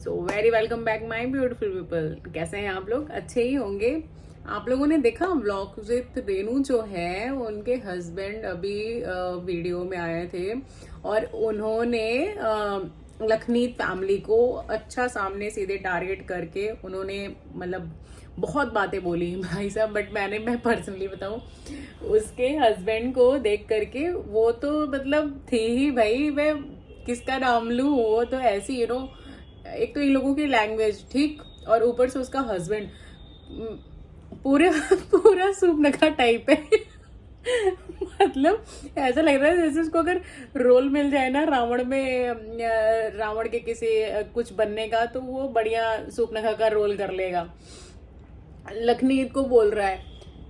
So very welcome back my beautiful people. कैसे हैं आप लोग? अच्छे ही होंगे। आप लोगों ने देखा व्लॉग विद रेनू जो है उनके हस्बैंड अभी वीडियो में आए थे और उन्होंने लखनीत फैमिली को अच्छा सामने सीधे टारगेट करके उन्होंने मतलब बहुत बातें बोली भाई साहब। बट मैं पर्सनली बताऊं, उसके हस्बैंड को देख करके वो तो मतलब थी ही भाई, मैं किसका नाम लूं, वो तो ऐसी एक तो इन लोगों की लैंग्वेज ठीक, और ऊपर से उसका हस्बैंड पूरे पूरा सूप नखा टाइप है। मतलब ऐसा लग रहा है जैसे उसको अगर रोल मिल जाए ना रावण में, रावण के किसी कुछ बनने का, तो वो बढ़िया सूप नखा का रोल कर लेगा। लखनीत को बोल रहा है,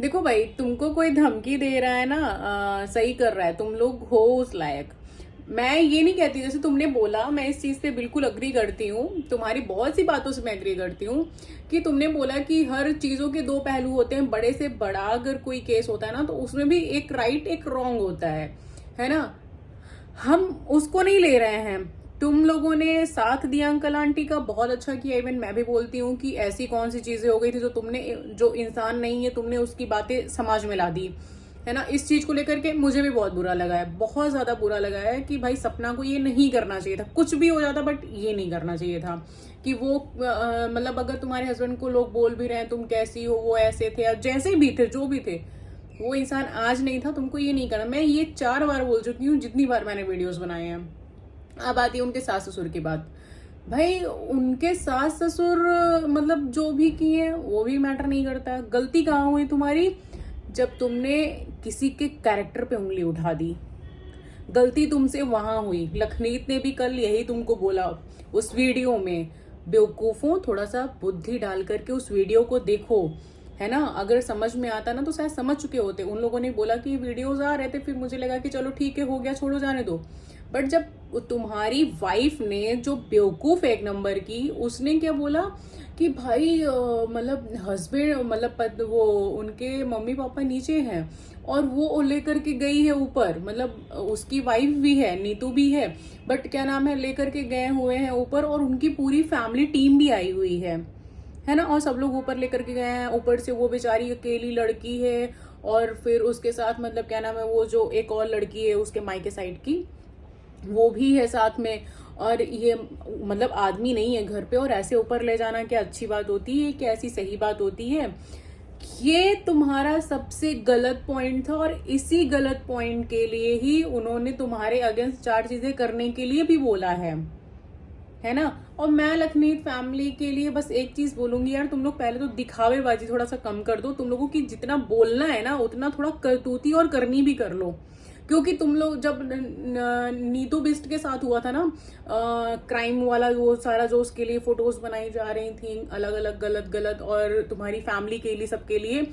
देखो भाई तुमको कोई धमकी दे रहा है ना, सही कर रहा है, तुम लोग हो उस लायक। मैं ये नहीं कहती, जैसे तुमने बोला मैं इस चीज पे बिल्कुल अग्री करती हूँ, तुम्हारी बहुत सी बातों से मैं अग्री करती हूँ कि तुमने बोला कि हर चीजों के दो पहलू होते हैं। बड़े से बड़ा अगर कोई केस होता है ना, तो उसमें भी एक राइट एक रॉन्ग होता है ना। हम उसको नहीं ले रहे हैं। तुम लोगों ने साथ दिया अंकल आंटी का, बहुत अच्छा किया। इवन मैं भी बोलती हूँ कि ऐसी कौन सी चीजें हो गई थी जो तुमने, जो इंसान नहीं है, तुमने उसकी बातें समाज में ला दी, है ना। इस चीज को लेकर के मुझे भी बहुत बुरा लगा है, बहुत ज्यादा बुरा लगा है कि भाई सपना को ये नहीं करना चाहिए था। कुछ भी हो जाता बट ये नहीं करना चाहिए था कि वो मतलब अगर तुम्हारे हस्बैंड को लोग बोल भी रहे हैं तुम कैसी हो, वो ऐसे थे, या जैसे भी थे, जो भी थे, वो इंसान आज नहीं था। तुमको ये नहीं करना। मैं ये 4 बार बोल चुकी हूँ जितनी बार मैंने वीडियोस बनाए हैं। अब आती है उनके सास ससुर की बात। भाई उनके सास ससुर मतलब जो भी किए वो भी मैटर नहीं करता। गलती कहाँ हुई तुम्हारी? जब तुमने किसी के कैरेक्टर पे उंगली उठा दी, गलती तुमसे वहां हुई। लखनीत ने भी कल यही तुमको बोला उस वीडियो में, बेवकूफों थोड़ा सा बुद्धि डाल करके उस वीडियो को देखो, है ना। अगर समझ में आता ना तो शायद समझ चुके होते। उन लोगों ने बोला कि वीडियोज आ रहे थे, फिर मुझे लगा कि चलो ठीक है, हो गया, छोड़ो, जाने दो। बट जब तुम्हारी वाइफ ने, जो बेवकूफ एक नंबर की, उसने क्या बोला कि भाई मतलब हस्बैंड मतलब वो उनके मम्मी पापा नीचे हैं और वो लेकर के गई है ऊपर, मतलब उसकी वाइफ भी है, नीतू भी है, बट क्या नाम है, लेकर के गए हुए हैं ऊपर, और उनकी पूरी फैमिली टीम भी आई हुई है ना। और सब लोग ऊपर लेकर के गए हैं। ऊपर से वो बेचारी अकेली लड़की है, और फिर उसके साथ मतलब क्या नाम है, वो जो एक और लड़की है उसके मायके साइड की, वो भी है साथ में। और ये मतलब आदमी नहीं है घर पे, और ऐसे ऊपर ले जाना क्या अच्छी बात होती है? क्या ऐसी सही बात होती है? ये तुम्हारा सबसे गलत पॉइंट था, और इसी गलत पॉइंट के लिए ही उन्होंने तुम्हारे अगेंस्ट 4 चीजें करने के लिए भी बोला है ना। और मैं लखनीत फैमिली के लिए बस एक चीज बोलूंगी, यार तुम लोग पहले तो दिखावेबाजी थोड़ा सा कम कर दो। तुम लोगों की जितना बोलना है ना उतना थोड़ा करतूती और करनी भी कर लो। क्योंकि तुम लोग जब नीतू बिस्ट के साथ हुआ था ना क्राइम वाला, वो सारा जो उसके लिए फोटोज बनाई जा रही थी अलग अलग गलत गलत, और तुम्हारी फैमिली के लिए, सबके लिए,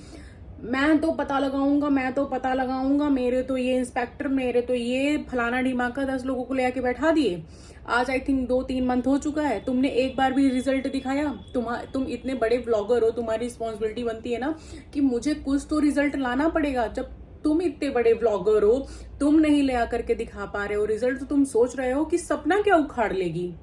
मैं तो पता लगाऊंगा, मैं तो पता लगाऊंगा, मेरे तो ये इंस्पेक्टर, मेरे तो ये फलाना ढिमाका 10 लोगों को ले आके बैठा दिए। आज आई थिंक 2-3 मंथ हो चुका है, तुमने एक बार भी रिजल्ट दिखाया? तुम इतने बड़े ब्लॉगर हो, तुम्हारी रिस्पॉन्सिबिलिटी बनती है ना कि मुझे कुछ तो रिजल्ट लाना पड़ेगा। जब तुम इतने बड़े ब्लॉगर हो, तुम नहीं ले आकर के दिखा पा रहे हो रिजल्ट, तो तुम सोच रहे हो कि सपना क्या उखाड़ लेगी?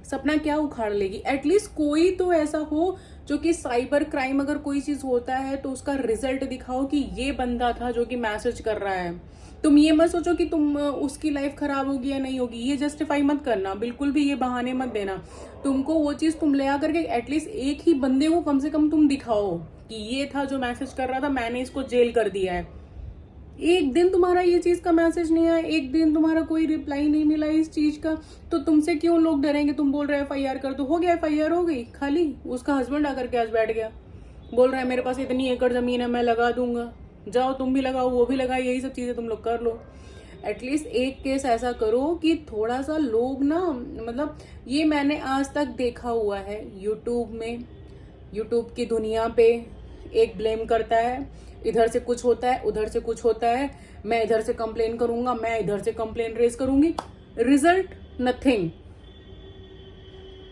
सपना क्या उखाड़ लेगी? एटलीस्ट कोई तो ऐसा हो जो कि साइबर क्राइम, अगर कोई चीज होता है तो उसका रिजल्ट दिखाओ कि ये बंदा था जो कि मैसेज कर रहा है। तुम ये मत सोचो कि तुम उसकी लाइफ खराब होगी या नहीं होगी, ये जस्टिफाई मत करना, बिल्कुल भी ये बहाने मत देना। तुमको वो चीज तुम ले आकर के एटलीस्ट एक ही बंदे को कम से कम तुम दिखाओ कि ये था जो मैसेज कर रहा था, मैंने इसको जेल कर दिया है। एक दिन तुम्हारा ये चीज का मैसेज नहीं आया, एक दिन तुम्हारा कोई रिप्लाई नहीं मिला इस चीज का, तो तुमसे क्यों लोग डरेंगे? तुम बोल रहे हो एफआईआर कर दो, हो गया, एफआईआर हो गई खाली। उसका हस्बैंड आकर के आज बैठ गया, बोल रहा है मेरे पास इतनी एकड़ जमीन है, मैं लगा दूंगा, जाओ तुम भी लगाओ, वो भी लगाए, यही सब चीजें तुम लोग कर लो। एटलीस्ट एक केस ऐसा करो कि थोड़ा सा लोग ना, मतलब ये मैंने आज तक देखा हुआ है यूट्यूब में, यूट्यूब की दुनिया पे, एक ब्लेम करता है, इधर से कुछ होता है, उधर से कुछ होता है, मैं इधर से कंप्लेन करूंगा, मैं इधर से कंप्लेन रेज करूंगी, रिजल्ट नथिंग।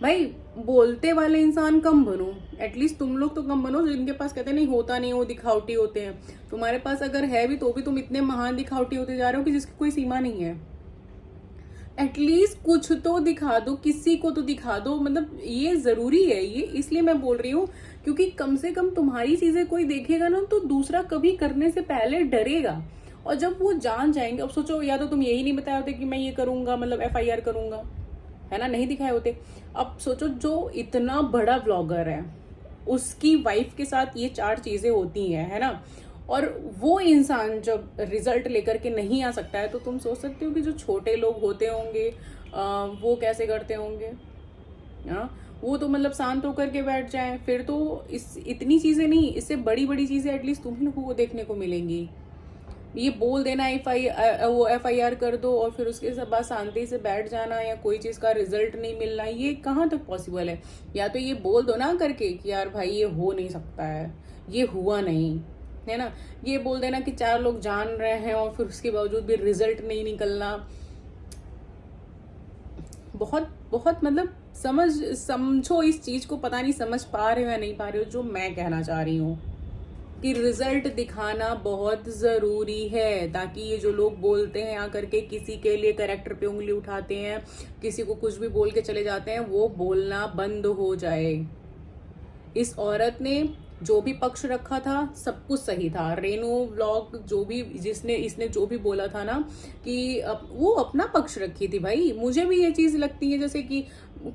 भाई बोलते वाले इंसान कम बनो, एटलीस्ट तुम लोग तो कम बनो जिनके पास कहते नहीं होता नहीं, वो दिखावटी होते हैं। तुम्हारे पास अगर है भी तो भी तुम इतने महान दिखावटी होते जा रहे हो कि जिसकी कोई सीमा नहीं है। एटलीस्ट कुछ तो दिखा दो, किसी को तो दिखा दो। मतलब ये जरूरी है, ये इसलिए मैं बोल रही हूँ क्योंकि कम से कम तुम्हारी चीजें कोई देखेगा ना तो दूसरा कभी करने से पहले डरेगा। और जब वो जान जाएंगे, अब सोचो या तो तुम यही नहीं बताए होते कि मैं ये करूंगा, मतलब FIR करूंगा, है ना, नहीं दिखाए होते। अब सोचो जो इतना बड़ा ब्लॉगर है उसकी वाइफ के साथ ये 4 चीजें होती हैं, है ना, और वो इंसान जब रिजल्ट लेकर के नहीं आ सकता है तो तुम सोच सकते हो कि जो छोटे लोग होते होंगे वो कैसे करते होंगे। हाँ, वो तो मतलब शांत होकर के बैठ जाएं, फिर तो इस इतनी चीजें नहीं, इससे बड़ी बड़ी चीजें एटलीस्ट तुम लोगों को देखने को मिलेंगी। ये बोल देना वो FIR कर दो और फिर उसके बाद शांति से बैठ जाना या कोई चीज का रिजल्ट नहीं मिलना, ये कहाँ तक पॉसिबल है। या तो ये बोल दो ना करके कि यार भाई ये हो नहीं सकता है, ये हुआ नहीं, है ना। ये बोल देना कि 4 लोग जान रहे हैं और फिर उसके बावजूद भी रिजल्ट नहीं निकलना। बहुत बहुत मतलब समझो इस चीज को, पता नहीं समझ पा रहे हो या नहीं पा रहे हो जो मैं कहना चाह रही हूँ कि रिजल्ट दिखाना बहुत जरूरी है, ताकि ये जो लोग बोलते हैं आकर के किसी के लिए कैरेक्टर पे उंगली उठाते हैं, किसी को कुछ भी बोल के चले जाते हैं, वो बोलना बंद हो जाए। इस औरत ने जो भी पक्ष रखा था सब कुछ सही था। रेनू व्लॉग जो भी इसने जो भी बोला था ना कि वो अपना पक्ष रखी थी। भाई मुझे भी ये चीज लगती है जैसे कि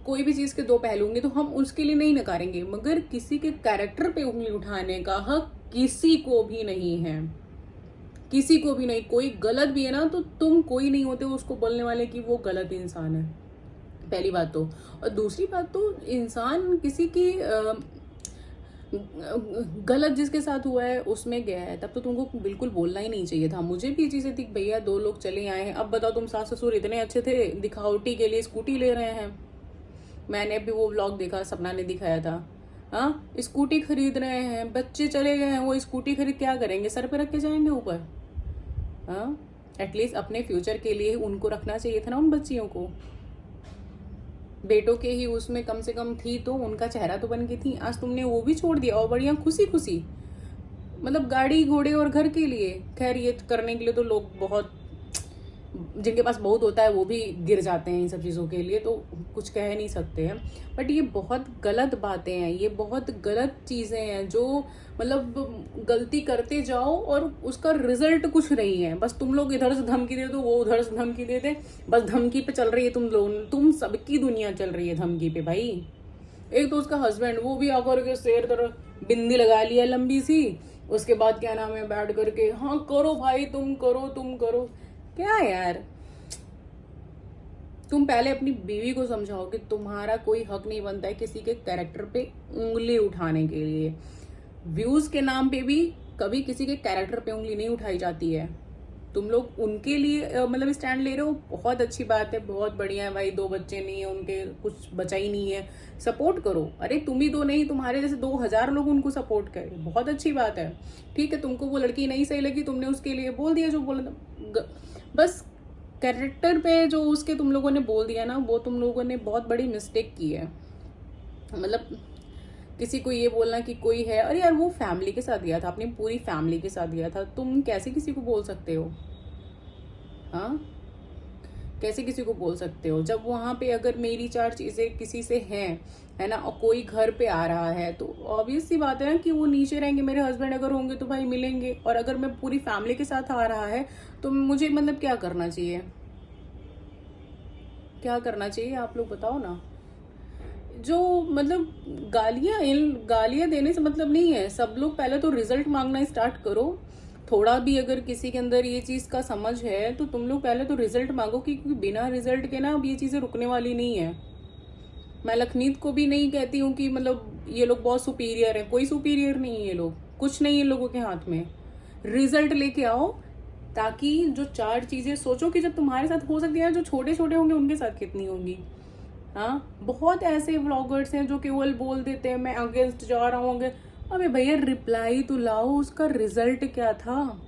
कोई भी चीज के 2 पहलू होंगे तो हम उसके लिए नहीं नकारेंगे, मगर किसी के कैरेक्टर पे उंगली उठाने का हक किसी को भी नहीं है, किसी को भी नहीं। कोई गलत भी है ना तो तुम कोई नहीं होते उसको बोलने वाले कि वो गलत इंसान है, पहली बात तो। और दूसरी बात तो इंसान किसी की गलत जिसके साथ हुआ है उसमें गया है तब तो तुमको बिल्कुल बोलना ही नहीं चाहिए था। मुझे भी ये चीजें थी भैया 2 लोग चले आए हैं, अब बताओ तुम सास ससुर इतने अच्छे थे, दिखावटी के लिए स्कूटी ले रहे हैं। मैंने भी वो व्लॉग देखा, सपना ने दिखाया था। हाँ, स्कूटी खरीद रहे हैं, बच्चे चले गए हैं, वो स्कूटी खरीद क्या करेंगे, सर पे रख के जाएंगे ऊपर। हाँ, एटलीस्ट अपने फ्यूचर के लिए उनको रखना चाहिए था ना उन बच्चियों को। बेटों के ही उसमें कम से कम थी तो उनका चेहरा तो बन गई थी, आज तुमने वो भी छोड़ दिया और बढ़िया खुशी खुशी मतलब गाड़ी घोड़े और घर के लिए। खैर ये करने के लिए तो लोग बहुत, जिनके पास बहुत होता है वो भी गिर जाते हैं इन सब चीज़ों के लिए, तो कुछ कह नहीं सकते हैं। बट ये बहुत गलत बातें हैं, ये बहुत गलत चीज़ें हैं जो मतलब गलती करते जाओ और उसका रिजल्ट कुछ नहीं है। बस तुम लोग इधर से धमकी दे दो, वो उधर से धमकी दे दे, बस धमकी पे चल रही है तुम लोग, तुम सबकी दुनिया चल रही है धमकी पे भाई। एक तो उसका हस्बैंड, वो भी आकर के शेर तरह बिंदी लगा लिया लंबी सी, उसके बाद क्या नाम है बैठ करके हाँ करो भाई, तुम करो तुम करो। क्या यार, तुम पहले अपनी बीवी को समझाओ कि तुम्हारा कोई हक नहीं बनता है किसी के कैरेक्टर पे उंगली उठाने के लिए। व्यूज के नाम पे भी कभी किसी के कैरेक्टर पे उंगली नहीं उठाई जाती है। तुम लोग उनके लिए मतलब स्टैंड ले रहे हो, बहुत अच्छी बात है, बहुत बढ़िया है भाई। 2 बच्चे नहीं है उनके, कुछ बचा ही नहीं है, सपोर्ट करो। अरे तुम ही 2 नहीं, तुम्हारे जैसे 2000 लोग उनको सपोर्ट करें, बहुत अच्छी बात है। ठीक है, तुमको वो लड़की नहीं सही लगी, तुमने उसके लिए बोल दिया जो बोला, बस कैरेक्टर पे जो उसके तुम लोगों ने बोल दिया ना, वो तुम लोगों ने बहुत बड़ी मिस्टेक की है। मतलब किसी को ये बोलना कि कोई है, अरे यार वो फैमिली के साथ गया था, अपनी पूरी फैमिली के साथ गया था, तुम कैसे किसी को बोल सकते हो। हाँ, कैसे किसी को बोल सकते हो जब वहां पे अगर मेरी 4 चीजें किसी से हैं, है ना, और कोई घर पे आ रहा है तो ऑब्वियस सी बात है ना कि वो नीचे रहेंगे। मेरे हस्बैंड अगर होंगे तो भाई मिलेंगे, और अगर मैं पूरी फैमिली के साथ आ रहा है तो मुझे मतलब क्या करना चाहिए, क्या करना चाहिए आप लोग बताओ ना। जो मतलब गालियां देने से मतलब नहीं है। सब लोग पहले तो रिजल्ट मांगना स्टार्ट करो। थोड़ा भी अगर किसी के अंदर ये चीज का समझ है तो तुम लोग पहले तो रिजल्ट मांगो, क्योंकि बिना रिजल्ट के ना अब ये चीजें रुकने वाली नहीं है। मैं लखनीत को भी नहीं कहती हूँ कि मतलब ये लोग बहुत सुपीरियर है, कोई सुपीरियर नहीं है, ये लोग कुछ नहीं है इन लोगों के हाथ में। रिजल्ट लेके आओ, ताकि जो 4 चीजें सोचो कि जब तुम्हारे साथ हो सकती है, जो छोटे छोटे होंगे उनके साथ कितनी होंगी। हाँ, बहुत ऐसे व्लॉगर्स हैं जो केवल बोल देते हैं मैं अगेंस्ट जा रहा हूँ। अबे भैया रिप्लाई तो लाओ, उसका रिजल्ट क्या था,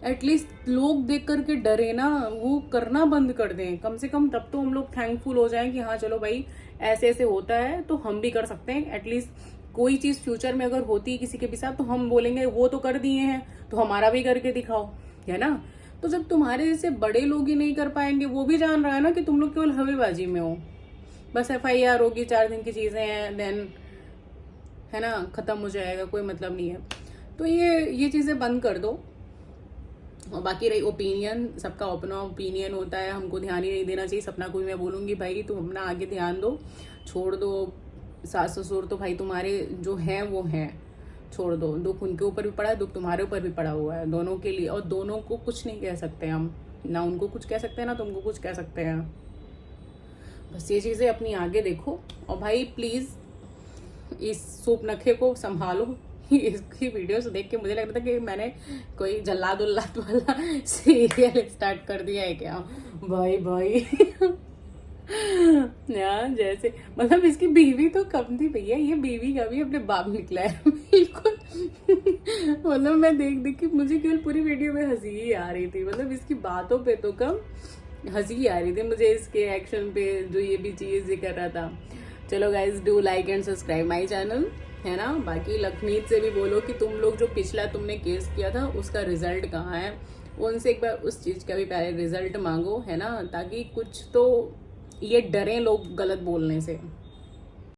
एटलीस्ट लोग देख करके डरे ना, वो करना बंद कर दें कम से कम। तब तो हम लोग थैंकफुल हो जाएं कि हाँ चलो भाई ऐसे ऐसे होता है तो हम भी कर सकते हैं। एटलीस्ट कोई चीज फ्यूचर में अगर होती है किसी के भी साथ तो हम बोलेंगे वो तो कर दिए हैं तो हमारा भी करके दिखाओ, है ना। तो जब तुम्हारे जैसे बड़े लोग ही नहीं कर पाएंगे, वो भी जान रहा है ना कि तुम लोग केवल हवेबाजी में हो, बस FIR होगी, 4 दिन की चीजें हैं, देन है ना खत्म हो जाएगा, कोई मतलब नहीं है। तो ये चीजें बंद कर दो। और बाकी रही ओपिनियन, सबका अपना ओपिनियन होता है, हमको ध्यान ही नहीं देना चाहिए। सपना को भी मैं बोलूंगी भाई तुम अपना आगे ध्यान दो, छोड़ दो। सास ससुर तो भाई तुम्हारे जो हैं वो हैं, छोड़ दो। दुख उनके ऊपर भी पड़ा है, दुख तुम्हारे ऊपर भी पड़ा हुआ है, दोनों के लिए। और दोनों को कुछ नहीं कह सकते हम, ना उनको कुछ कह सकते हैं ना तुमको कुछ कह सकते हैं। बस ये चीजें अपनी आगे देखो। और भाई प्लीज इस सूप नखे को संभालो। इसकी वीडियोस देख के मुझे लग रहा था कि मैंने कोई जल्लाद उल्लाद वाला सीरियल स्टार्ट कर दिया है क्या भाई भाई। यार जैसे मतलब इसकी बीवी तो कम थी भैया, ये बीवी का भी अपने बाप निकला है बिल्कुल। मतलब मैं देख देख के मुझे केवल पूरी वीडियो में हंसी ही आ रही थी। मतलब इसकी बातों पे तो कम हंसी आ रही थी मुझे, इसके एक्शन पे जो ये भी चीज कर रहा था। चलो guys do like and subscribe my channel, है ना। बाकी लखमीत से भी बोलो कि तुम लोग जो पिछला तुमने केस किया था उसका रिजल्ट कहाँ है, उनसे एक बार उस चीज का भी पहले रिजल्ट मांगो, है ना, ताकि कुछ तो ये डरे लोग गलत बोलने से।